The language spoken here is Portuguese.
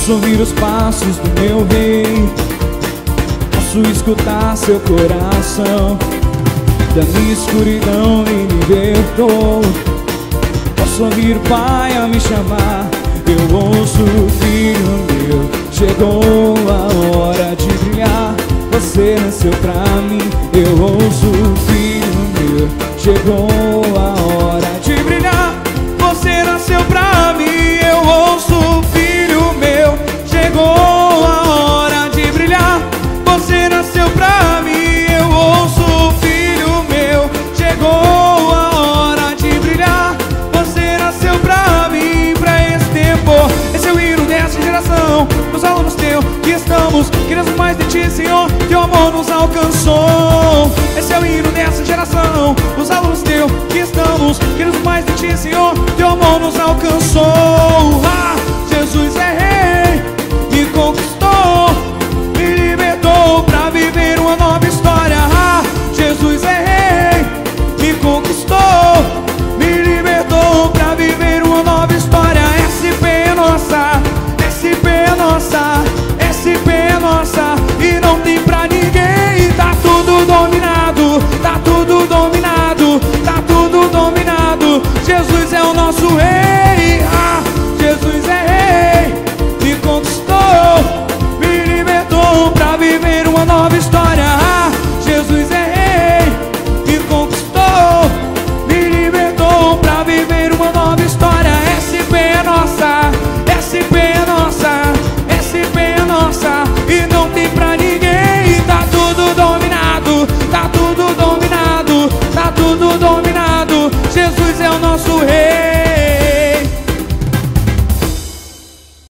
Posso ouvir os passos do meu rei, posso escutar seu coração. Da minha escuridão me libertou. Posso ouvir o Pai a me chamar. Eu ouço, filho meu, chegou a hora de brilhar. Você nasceu pra mim. Eu ouço, filho meu, chegou a hora de brilhar. Você nasceu pra mim. Eu ouço, filho meu, chegou a hora de brilhar. Você nasceu pra mim. Eu ouço, filho meu, chegou a hora de brilhar. Você nasceu pra mim, pra esse tempo. Esse é o hino dessa geração. Meus alunos teus, que estamos, queremos mais de ti, Senhor. Teu amor nos alcançou. Esse é o hino dessa geração. Os alunos teus, que estamos, queremos mais de ti, Senhor. Teu amor nos alcançou.